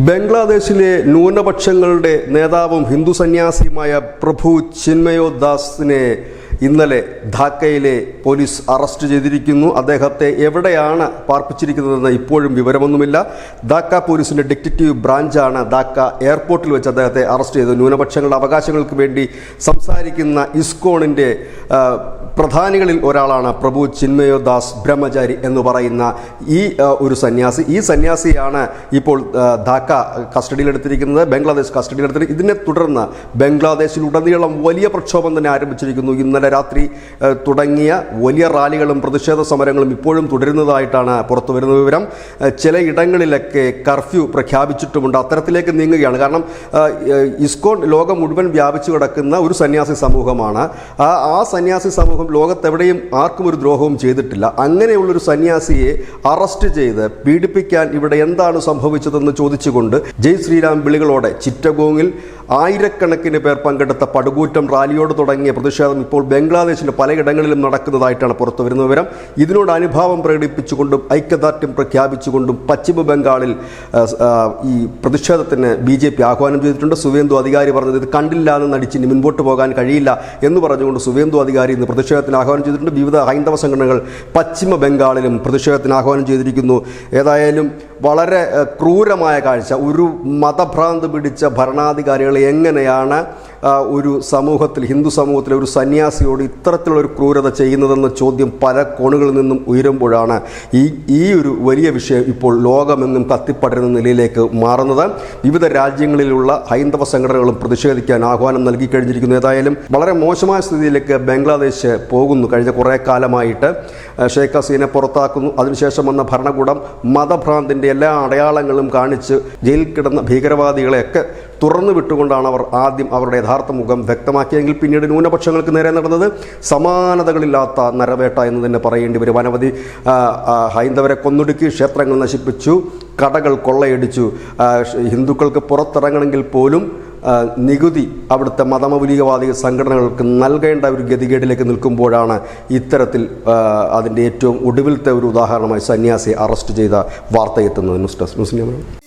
ബംഗ്ലാദേശിലെ ന്യൂനപക്ഷങ്ങളുടെ നേതാവും ഹിന്ദു സന്യാസിയുമായ പ്രഭു ചിന്മയോ ദാസിനെ ഇന്നലെ ധാക്കയിലെ പോലീസ് അറസ്റ്റ് ചെയ്തിരിക്കുന്നു. അദ്ദേഹത്തെ എവിടെയാണ് പാർപ്പിച്ചിരിക്കുന്നതെന്ന് ഇപ്പോഴും വിവരമൊന്നുമില്ല. ധാക്ക പോലീസിൻ്റെ ഡിറ്റക്റ്റീവ് ബ്രാഞ്ചാണ് ധാക്ക എയർപോർട്ടിൽ വെച്ച് അദ്ദേഹത്തെ അറസ്റ്റ് ചെയ്തത്. ന്യൂനപക്ഷങ്ങളുടെ അവകാശങ്ങൾക്ക് വേണ്ടി സംസാരിക്കുന്ന ഇസ്കോണിൻ്റെ പ്രധാനികളിൽ ഒരാളാണ് പ്രഭു ചിന്മയോ ദാസ് ബ്രഹ്മചാരി എന്ന് പറയുന്ന ഒരു സന്യാസി. ഈ സന്യാസിയാണ് ഇപ്പോൾ ധാക്ക കസ്റ്റഡിയിലെടുത്തിരിക്കുന്നത്, ബംഗ്ലാദേശ് കസ്റ്റഡിയിലെടുത്തിരിക്കുന്നത്. ഇതിനെ തുടർന്ന് ബംഗ്ലാദേശിലുടനീളം വലിയ പ്രക്ഷോഭം തന്നെ ആരംഭിച്ചിരിക്കുന്നു. ഇന്നലെ രാത്രി തുടങ്ങിയ വലിയ റാലികളും പ്രതിഷേധ സമരങ്ങളും ഇപ്പോഴും തുടരുന്നതായിട്ടാണ് പുറത്തു വരുന്ന വിവരം. ചിലയിടങ്ങളിലൊക്കെ കർഫ്യൂ പ്രഖ്യാപിച്ചിട്ടുമുണ്ട്. അത്തരത്തിലേക്ക് നീങ്ങുകയാണ്. കാരണം ഇസ്കോൺ ലോകം മുഴുവൻ വ്യാപിച്ചു കിടക്കുന്ന ഒരു സന്യാസി സമൂഹമാണ്. ആ സന്യാസി സമൂഹം ലോകത്തെവിടെയും ആർക്കും ഒരു ദ്രോഹവും ചെയ്തിട്ടില്ല. അങ്ങനെയുള്ളൊരു സന്യാസിയെ അറസ്റ്റ് ചെയ്ത് പീഡിപ്പിക്കാൻ ഇവിടെ എന്താണ് സംഭവിച്ചതെന്ന് ചോദിച്ചുകൊണ്ട് ജയ് ശ്രീരാം വിളികളോടെ ചിറ്റഗോങ്ങിൽ ആയിരക്കണക്കിന് പേർ പങ്കെടുത്ത പടുകൂറ്റം റാലിയോട് തുടങ്ങിയ പ്രതിഷേധം ഇപ്പോൾ ബംഗ്ലാദേശിലെ പലയിടങ്ങളിലും നടക്കുന്നതായിട്ടാണ് പുറത്തു വരുന്ന വിവരം. ഇതിനോട് അനുഭാവം പ്രകടിപ്പിച്ചുകൊണ്ടും ഐക്യദാർഢ്യം പ്രഖ്യാപിച്ചുകൊണ്ടും പശ്ചിമ ബംഗാളിൽ ഈ പ്രതിഷേധത്തിന് BJP ആഹ്വാനം ചെയ്തിട്ടുണ്ട്. സുവേന്ദു അധികാരി പറഞ്ഞത് ഇത് കണ്ടില്ല എന്ന് നടിച്ച് ഇനി മുൻപോട്ട് പോകാൻ കഴിയില്ല എന്ന് പറഞ്ഞുകൊണ്ട് സുവേന്ദു അധികാരി ഇന്ന് പ്രതിഷേധത്തിന് ആഹ്വാനം ചെയ്തിട്ടുണ്ട്. വിവിധ ഹൈന്ദവ സംഘടനകൾ പശ്ചിമ ബംഗാളിലും പ്രതിഷേധത്തിന് ആഹ്വാനം ചെയ്തിരിക്കുന്നു. ഏതായാലും വളരെ ക്രൂരമായ കാഴ്ച. ഒരു മതഭ്രാന്ത് പിടിച്ച ഭരണാധികാരികൾ എങ്ങനെയാണ് ഒരു സമൂഹത്തിൽ, ഹിന്ദു സമൂഹത്തിലെ ഒരു സന്യാസിയോട് ഇത്തരത്തിലുള്ളൊരു ക്രൂരത ചെയ്യുന്നതെന്ന ചോദ്യം പല കോണുകളിൽ നിന്നും ഉയരുമ്പോഴാണ് ഈ ഒരു വലിയ വിഷയം ഇപ്പോൾ ലോകമെങ്ങും കത്തിപ്പടരുന്ന നിലയിലേക്ക് മാറുന്നത്. വിവിധ രാജ്യങ്ങളിലുള്ള ഹൈന്ദവ സംഘടനകളും പ്രതിഷേധിക്കാൻ ആഹ്വാനം നൽകി കഴിഞ്ഞിരിക്കുന്നു. ഏതായാലും വളരെ മോശമായ സ്ഥിതിയിലേക്ക് ബംഗ്ലാദേശ് പോകുന്നു. കഴിഞ്ഞ കുറേ കാലമായിട്ട് ഷെയ്ഖ് ഹസീനെ പുറത്താക്കുന്നു. അതിനുശേഷം വന്ന ഭരണകൂടം മതഭ്രാന്തിൻ്റെ എല്ലാ അടയാളങ്ങളും കാണിച്ച് ജയിലിൽ കിടന്ന ഭീകരവാദികളെയൊക്കെ തുറന്നു വിട്ടുകൊണ്ടാണ് അവർ ആദ്യം അവരുടെ യഥാർത്ഥ മുഖം വ്യക്തമാക്കിയെങ്കിൽ പിന്നീട് ന്യൂനപക്ഷങ്ങൾക്ക് നേരെ നടന്നത് സമാനതകളില്ലാത്ത നരവേട്ട എന്ന് തന്നെ പറയേണ്ടി വരും. അനവധി ഹൈന്ദവരെ കൊന്നൊടുക്കി, ക്ഷേത്രങ്ങൾ നശിപ്പിച്ചു, കടകൾ കൊള്ളയടിച്ചു. ഹിന്ദുക്കൾക്ക് പുറത്തിറങ്ങണമെങ്കിൽ പോലും നികുതി അവിടുത്തെ മതമൗലികവാദി സംഘടനകൾക്ക് നൽകേണ്ട ഒരു ഗതികേടിലേക്ക് നിൽക്കുമ്പോഴാണ് ഇത്തരത്തിൽ അതിൻ്റെ ഏറ്റവും ഒടുവിലത്തെ ഒരു ഉദാഹരണമായി സന്യാസിയെ അറസ്റ്റ് ചെയ്ത വാർത്ത എത്തുന്നത്. News desk news.